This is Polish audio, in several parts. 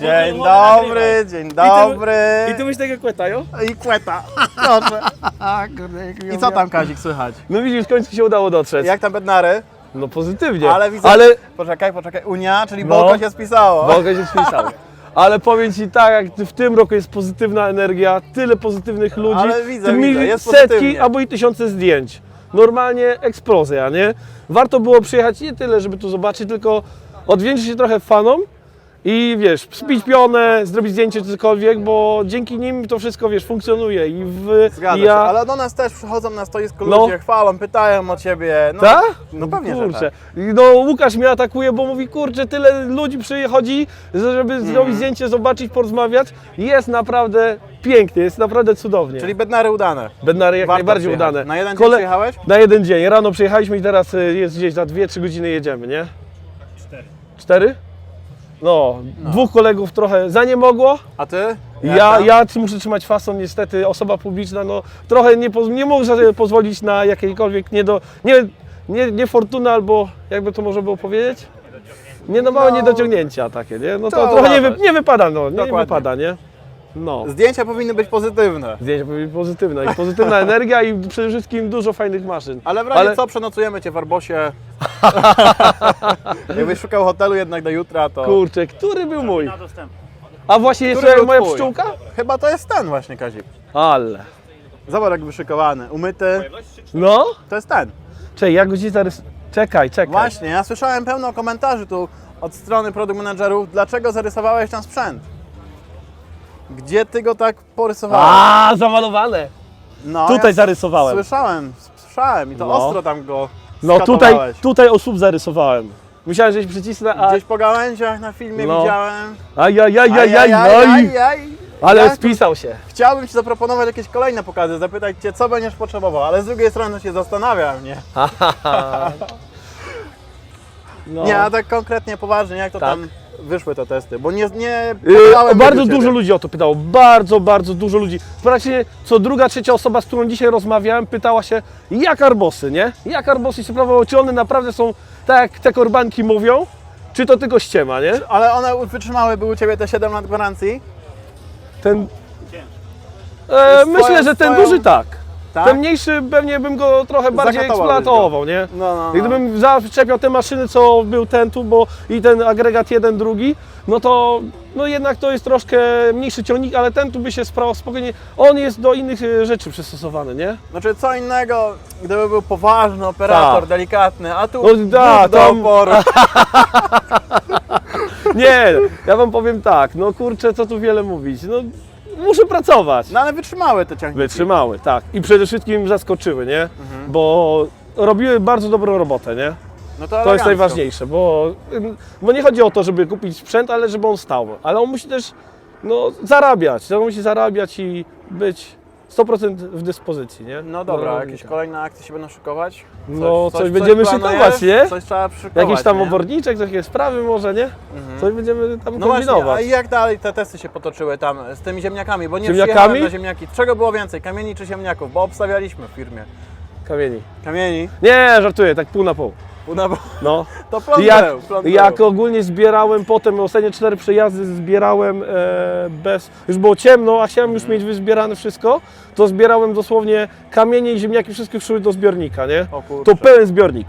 Dzień dobry, dzień dobry. I ty byś tego kłetają? I kłeta. Proszę. I co tam, Kazik, słychać? No widzisz, w końcu się udało dotrzeć. Jak tam bednary? No pozytywnie. Ale widzę, poczekaj, Unia, czyli No. Bolko się spisało. Bolko się spisało. Ale powiem Ci tak, jak w tym roku jest pozytywna energia, tyle pozytywnych ludzi, Ale widzę, ty widzę, jest setki pozytywnie. albo i tysiące zdjęć. Normalnie eksplozja, nie? Warto było przyjechać nie tyle, żeby tu zobaczyć, tylko odwdzięczyć się trochę fanom i wiesz, spić pionę, zrobić zdjęcie czy cokolwiek, bo dzięki nim to wszystko, wiesz, funkcjonuje i Zgadza ja... się, ale do nas też przychodzą na stoisku No. ludzie, chwalą, pytają o Ciebie. No, Tak? No pewnie, że Kurczę. tak. No Łukasz mnie atakuje, bo mówi, kurczę, tyle ludzi przychodzi, żeby zrobić zdjęcie, zobaczyć, porozmawiać. Jest naprawdę pięknie, jest naprawdę cudownie. Czyli bednary udane. Bednary jak Warto najbardziej przyjechać. udane. Na jeden dzień przyjechałeś? Na jeden dzień. Rano przyjechaliśmy i teraz jest gdzieś za 2-3 godziny jedziemy, nie? 4. No, dwóch kolegów trochę za nie mogło. A Ty? Ja muszę trzymać fason, niestety, osoba publiczna, no trochę nie mogę sobie pozwolić na jakiekolwiek niefortunę albo jakby to można było powiedzieć? Małe niedociągnięcia takie, nie? No to To trochę uważać. nie wypada, no, nie Dokładnie. wypada, nie? No. Zdjęcia powinny być pozytywne. Zdjęcia powinny być pozytywne i pozytywna energia i przede wszystkim dużo fajnych maszyn. Ale w razie co, przenocujemy Cię w Arbosie. Jakbyś szukał hotelu jednak do jutra, to... Kurczę, który był mój? A właśnie Który jeszcze był moja twój? pszczółka? Chyba to jest ten właśnie, Kazik. Ale. Zobacz jak wyszykowany, umyty. No? To jest ten. Czekaj, jak go ci Czekaj. Właśnie, ja słyszałem pełno komentarzy tu od strony produkt managerów, dlaczego zarysowałeś tam sprzęt? Gdzie Ty go tak porysowałeś? A, zamalowane. No, Tutaj zarysowałem. Słyszałem i to No. ostro tam go No skatowałeś. tutaj osób zarysowałem. Myślałem, że przycisnę, a... Gdzieś po gałęziach na filmie No. widziałem. Ajajajajaj, ale Ja tu spisał się. Chciałbym Ci zaproponować jakieś kolejne pokazy, zapytać Cię, co będziesz potrzebował, ale z drugiej strony się zastanawiam, nie? No. Nie, a tak konkretnie, poważnie, jak to Tak. tam wyszły te testy, bo nie pytałem Bardzo ludzi u dużo Ciebie. ludzi o to pytało, bardzo dużo ludzi. Praktycznie co druga, trzecia osoba, z którą dzisiaj rozmawiałem, pytała się, jak arbosy, nie? Jak arbosy się sprawowały, czy one naprawdę są tak, jak te korbanki mówią, czy to tylko ściema, nie? Ale one wytrzymały, były u Ciebie te 7 lat gwarancji? Ten... Jest myślę, że ten twoją- duży tak. Tak? Ten mniejszy pewnie bym go trochę bardziej Zakatował eksploatował, nie? No. I gdybym zaczepiał te maszyny, co był ten tu, bo i ten agregat jeden, drugi, no to no jednak to jest troszkę mniejszy ciągnik, ale ten tu by się sprawał spokojnie. On jest do innych rzeczy przystosowany, nie? Znaczy co innego, gdyby był poważny operator, Tak. delikatny, a tu No da, do tam- oporu. Nie, ja wam powiem tak, no kurczę, co tu wiele mówić, no muszę pracować. No ale wytrzymały te ciągniki. Wytrzymały, tak. I przede wszystkim zaskoczyły, nie? Bo robiły bardzo dobrą robotę, nie? No To jest elegancko. najważniejsze, bo nie chodzi o to, żeby kupić sprzęt, ale żeby on stał. Ale on musi też zarabiać. On musi zarabiać i być 100% w dyspozycji, nie? No dobra, Do jakieś rolnika. kolejne akcje się będą szykować? No, coś będziemy szykować, nie? Coś trzeba szykować, Jakiś tam nie? oborniczek, takie sprawy może, nie? Coś będziemy tam No właśnie, kombinować. a jak dalej te testy się potoczyły tam z tymi ziemniakami? Bo nie Ziemniakami? przyjechałem na ziemniaki. Czego było więcej, kamieni czy ziemniaków? Bo obstawialiśmy w firmie. Kamieni. Kamieni? Nie, żartuję, tak pół na pół. No. To plon był. Jak ogólnie zbierałem potem, ostatnie 4 przejazdy zbierałem już było ciemno, a chciałem już mieć wyzbierane wszystko, to zbierałem dosłownie kamienie i ziemniaki, wszystkie szły do zbiornika, nie? O kurczę. To pełen zbiornik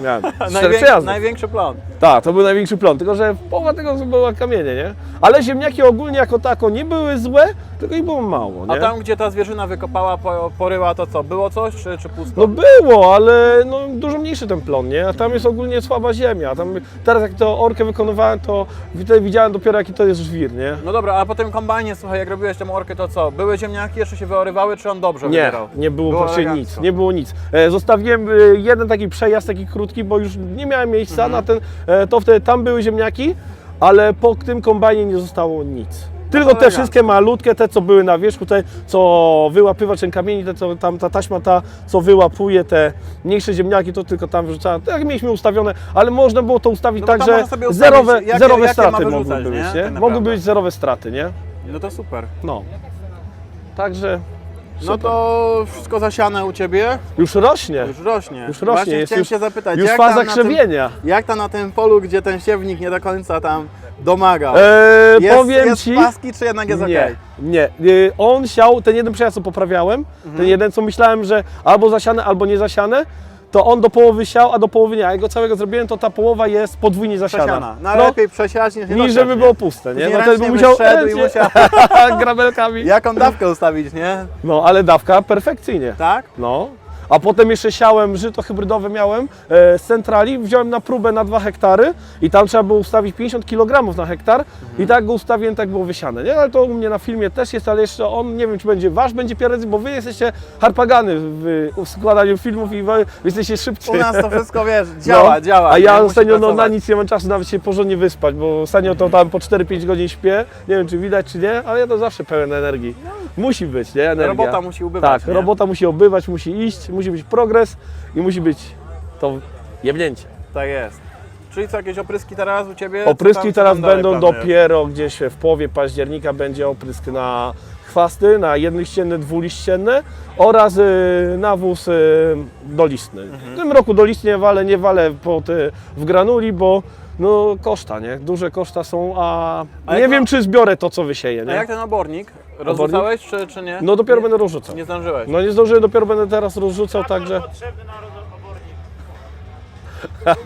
miałem, 4 przejazdy. Największy plon. Tak, to był największy plon, tylko że połowa tego była kamienie, nie? Ale ziemniaki ogólnie jako tako nie były złe, tylko ich było mało, nie? A tam, gdzie ta zwierzyna wykopała, poryła, to co? Było coś, czy pusto? No było, ale no, dużo mniejszy ten plon, nie? A tam jest ogólnie słaba ziemia. Tam, teraz jak to orkę wykonywałem, to wtedy widziałem dopiero jaki to jest żwir, nie? No dobra, a po tym kombajnie, słuchaj, jak robiłeś tę orkę, to co? Były ziemniaki, jeszcze się wyorywały, czy on dobrze Nie, wybierał? nie było praktycznie nic, elegancko. nie było nic. Zostawiłem jeden taki przejazd, taki krótki, bo już nie miałem miejsca na ten, to wtedy tam były ziemniaki, ale po tym kombajnie nie zostało nic. Tylko te elegancko. wszystkie malutkie, te co były na wierzchu, te co wyłapywać ten kamień, te co tam ta taśma co wyłapuje te mniejsze ziemniaki, to tylko tam wrzucałem. Tak mieliśmy ustawione, ale można było to ustawić No to tak, tam że można sobie ustawić, zerowe jakie ma straty wyrzucać, mogły być, nie? nie? Tak Mogły naprawdę. być zerowe straty, nie? No to super. No. Także No to wszystko zasiane u Ciebie? Już rośnie. Już rośnie. Już rośnie, Właśnie jest chciałem już, Cię zapytać, już jak faza tam na krzewienia. Jak tam na tym polu, gdzie ten siewnik nie do końca tam domagał? Powiem jest Ci... paski, czy jednak jest Nie, okej? nie. On siał, ten jeden przejazd co poprawiałem, ten jeden co myślałem, że albo zasiane, albo nie zasiane, to on do połowy siał, a do połowy nie. A jak go całego zrobiłem, to ta połowa jest podwójnie zasiana. Przesiana. No, ale lepiej przesiać niż nie niż dosiać, żeby nie? było puste, nie? Później No ten by ręcznie musiał wyszedł i musiał... grabelkami. Jaką dawkę ustawić, nie? No, ale dawka perfekcyjnie. Tak? No. A potem jeszcze siałem, żyto hybrydowe miałem z centrali, wziąłem na próbę na 2 hektary i tam trzeba było ustawić 50 kg na hektar i tak go ustawiłem, tak było wysiane, nie? Ale to u mnie na filmie też jest, ale jeszcze on, nie wiem czy będzie wasz, będzie pieredzy, bo wy jesteście harpagany w składaniu filmów i wy jesteście szybcy. U nas to wszystko, wiesz, działa, No, działa. A nie? ja Musi ostatnio na pracować. nic nie mam czasu nawet się porządnie wyspać, bo ostatnio to tam po 4-5 godzin śpię, nie wiem czy widać czy nie, ale ja to zawsze pełen energii. Musi być, nie? Energia. Robota musi ubywać, Tak, nie? robota musi obywać, musi iść, musi być progres i musi być to jebnięcie. Tak jest. Czyli co, jakieś opryski teraz u Ciebie? Opryski teraz dalej będą planujesz? dopiero gdzieś w połowie października będzie oprysk na chwasty, na jednoliścienne, dwuliścienne oraz nawóz dolistny. W tym roku dolistnie nie walę w granuli, bo no koszta, nie? Duże koszta są, a A nie jak wiem to- czy zbiorę to co wysieję, A nie? jak ten obornik? Rozrzucałeś czy nie? No dopiero nie, będę rozrzucał. Nie zdążyłeś. No nie zdążyłem, dopiero będę teraz rozrzucał, także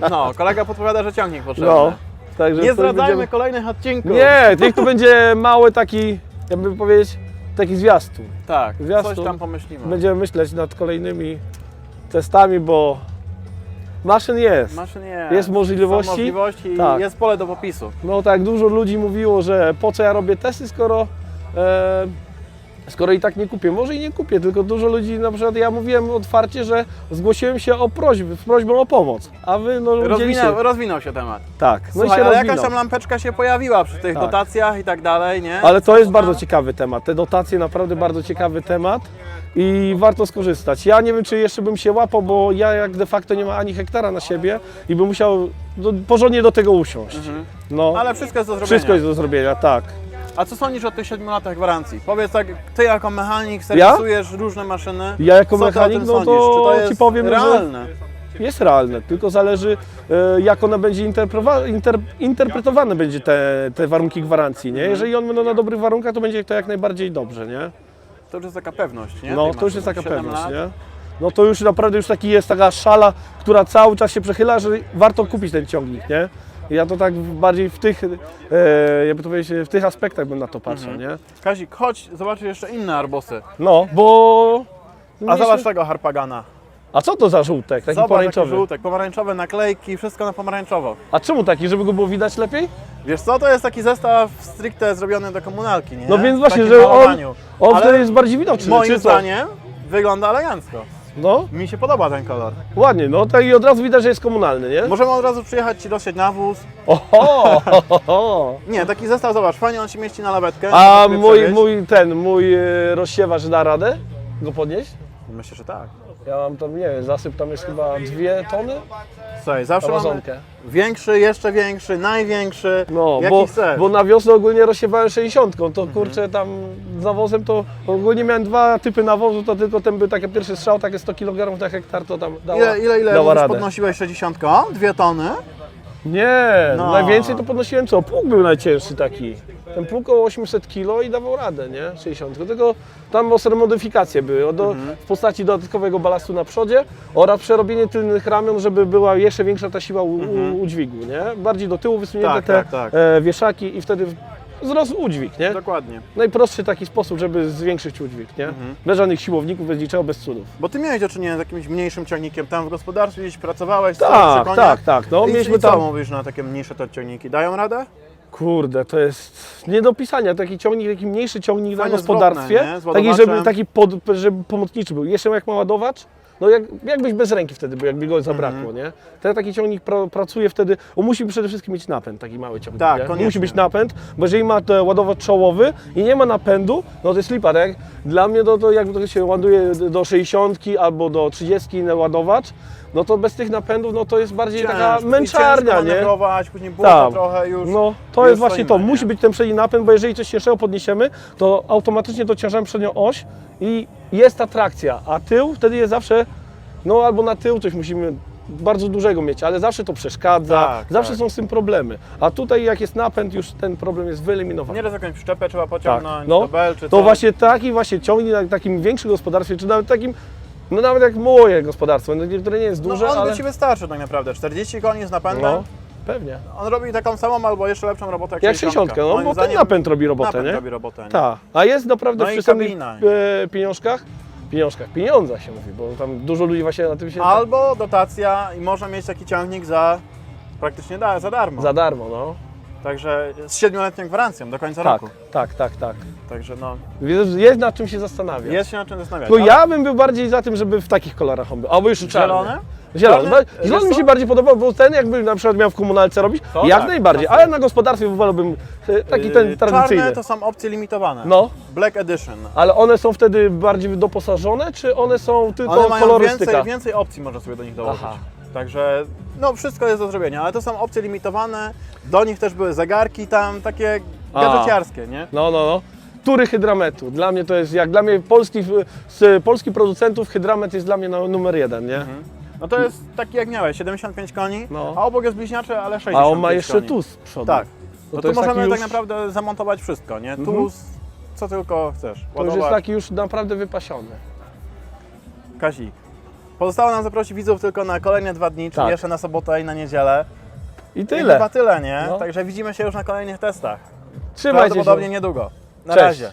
No, kolega podpowiada, że ciągnik potrzebny. no. Także Nie to zdradzajmy będziemy- kolejnych odcinków. Nie, niech to będzie mały taki, jakby powiedzieć, taki zwiastun. Tak, Zwiastun. coś tam pomyślimy. Będziemy myśleć nad kolejnymi testami, bo maszyn jest. Maszyn Jest możliwości. Są możliwości i Tak. jest pole do popisu. No tak, dużo ludzi mówiło, że po co ja robię testy, skoro i tak nie kupię. Może i nie kupię, tylko dużo ludzi, na przykład ja mówiłem otwarcie, że zgłosiłem się z prośbą o pomoc, a wy no udzieliście. Rozwinął się temat. Tak, no Słuchaj, i się ale rozwinął. jakaś tam lampeczka się pojawiła przy tych Tak. dotacjach i tak dalej, nie? Ale to jest bardzo ciekawy temat. Te dotacje naprawdę bardzo ciekawy temat i warto skorzystać. Ja nie wiem, czy jeszcze bym się łapał, bo ja jak de facto nie ma ani hektara na siebie i bym musiał porządnie do tego usiąść. No, Ale wszystko jest do zrobienia. wszystko jest do zrobienia, tak. A co sądzisz o tych 7 latach gwarancji? Powiedz tak, ty jako mechanik serwisujesz różne maszyny. Ja jako Co ty o mechanik, tym no sądzisz? to Czy to jest ci powiem, że- realne? Jest realne, tylko zależy jak ona będzie interpretowane będzie te warunki gwarancji, nie? Jeżeli one będą na dobrych warunkach, to będzie to jak najbardziej dobrze, nie? To już jest taka pewność, nie? No, tej to już jest maszyny. taka 7 pewność, lat. nie? No to już naprawdę już jest taka szala, która cały czas się przechyla, że warto kupić ten ciągnik, nie? Ja to tak bardziej w tych, jakby to powiedzieć, w tych aspektach bym na to patrzył, nie? Kazik, chodź, zobaczysz jeszcze inne arbosy. No, bo... A zobacz tego Harpagana. A co to za żółtek, taki Zobacz, pomarańczowy? jaki żółtek, pomarańczowe naklejki, wszystko na pomarańczowo. A czemu taki, żeby go było widać lepiej? Wiesz co, to jest taki zestaw stricte zrobiony do komunalki, nie? No więc W właśnie, takim że malowaniu. on Ale wtedy jest bardziej widoczny, Moim czy co? zdaniem wygląda elegancko. No, Mi się podoba ten kolor. ładnie, no tak i od razu widać, że jest komunalny, nie? Możemy od razu przyjechać Ci dosiać nawóz. Oho! Nie, taki zestaw, zobacz, fajnie on się mieści na lawetkę. A Sobie przewieźć. mój rozsiewacz da radę go podnieść? Myślę, że tak. Ja mam tam, nie wiem, zasyp tam jest chyba 2 tony? Słuchaj, zawsze mamy Amazonkę. większy, jeszcze większy, największy, No, jaki chcesz. bo na wiosnę ogólnie rozsiewałem 60, to kurczę tam z nawozem to ogólnie miałem 2 typy nawozu, to tylko ten był taki pierwszy strzał, takie 100 kg na hektar, to tam Ile dała mówisz, radę. podnosiłeś 60? 2 tony? Nie, No. najwięcej to podnosiłem co? Pług był najcięższy taki. Ten pług około 800 kg i dawał radę, nie? 60. Tylko tam ostre modyfikacje były w postaci dodatkowego balastu na przodzie oraz przerobienie tylnych ramion, żeby była jeszcze większa ta siła u dźwigu, nie? Bardziej do tyłu wysunięte Tak, te tak, tak. wieszaki i wtedy wzrosł udźwig, nie? Dokładnie. Najprostszy taki sposób, żeby zwiększyć udźwig, nie? Bez żadnych siłowników, bez niczego, bez cudów. Bo Ty miałeś do czynienia z jakimś mniejszym ciągnikiem tam w gospodarstwie, gdzieś pracowałeś, Tak, przy tak, koniach. tak. No, I mieliśmy co tam... mówisz na takie mniejsze te ciągniki? Dają radę? Kurde, to jest nie do pisania. Taki ciągnik, taki mniejszy ciągnik na Fajnie gospodarstwie, zwrotne, nie? Z taki, ładowaczem. żeby pomocniczy był. Jeszcze jak ma ładowacz, no jakbyś bez ręki wtedy, bo jakby go zabrakło, nie? Taki ciągnik pracuje wtedy, on musi przede wszystkim mieć napęd, taki mały ciągnik, Tak, nie? koniecznie. Musi być napęd, bo jeżeli ma ładowacz czołowy i nie ma napędu, no to jest lipa, tak? Dla mnie to jakby to się ładuje do 60 albo do 30 na ładowacz, no to bez tych napędów, no to jest bardziej taka Ciężko. męczarnia, Ciężko nie? manewrować, później błota Tak. trochę już. No, to już jest właśnie to. stoimy, nie? Musi być ten przedni napęd, bo jeżeli coś cięższego podniesiemy, to automatycznie dociążamy przednią oś i jest ta trakcja, a tył wtedy jest zawsze, no albo na tył coś musimy bardzo dużego mieć, ale zawsze to przeszkadza, Tak, zawsze tak. są z tym problemy. A tutaj jak jest napęd, już ten problem jest wyeliminowany. Nieraz jakąś przyczepę trzeba pociągnąć, no, do bel czy to coś. właśnie taki właśnie ciągnik na takim większym gospodarstwie, czy nawet takim, no nawet jak moje gospodarstwo, no, które nie jest duże, no on ale... by Ci wystarczy tak naprawdę. 40 koni z napędem. No, pewnie. On robi taką samą albo jeszcze lepszą robotę jak Jak 60, no Moim bo ten zdaniem napęd robi robotę, napęd nie? robi robotę, nie? Tak, a jest naprawdę No w i przystępnych kabina, pieniądzach się mówi, bo tam dużo ludzi właśnie na tym się... Albo dotacja i można mieć taki ciągnik za praktycznie za darmo. Za darmo, no. Także z 7-letnią gwarancją do końca Tak, roku. tak. Także no, Jest nad czym się zastanawiać. jest się nad czym zastanawiać. No Ale ja bym był bardziej za tym, żeby w takich kolorach on był, albo już czarny. zielone? Zielony. Czarny? Zielony mi Wiesz się co? bardziej podobał, bo ten jakby na przykład miał w komunalce robić, To jak tak, najbardziej, to ale tak. na gospodarstwie wolałbym taki ten tradycyjny. Czarne to są opcje limitowane. No, Black Edition. ale one są wtedy bardziej doposażone, czy one są tylko One mają kolorystyka? więcej opcji można sobie do nich dołożyć. Aha. Także no wszystko jest do zrobienia, ale to są opcje limitowane. Do nich też były zegarki tam takie gadżeciarskie, nie? No. Tury hydrametu. Dla mnie to jest, jak dla mnie z polskich producentów hydramet jest dla mnie numer jeden, nie? No to jest taki jak miałeś, 75 koni, No. a obok jest bliźniaczy, ale 65 A on ma jeszcze koni. tu z przodu. Tak. No No to tu jest możemy taki tak już- naprawdę zamontować wszystko, nie? Tu co tylko chcesz. To już jest ładować. taki już naprawdę wypasiony. Kazik. Pozostało nam zaprosić widzów tylko na kolejne 2 dni, czyli Tak. jeszcze na sobotę i na niedzielę. I I tyle. chyba tyle, nie? No. Także widzimy się już na kolejnych testach. Trzymajcie się. Prawdopodobnie niedługo. Na Cześć. razie.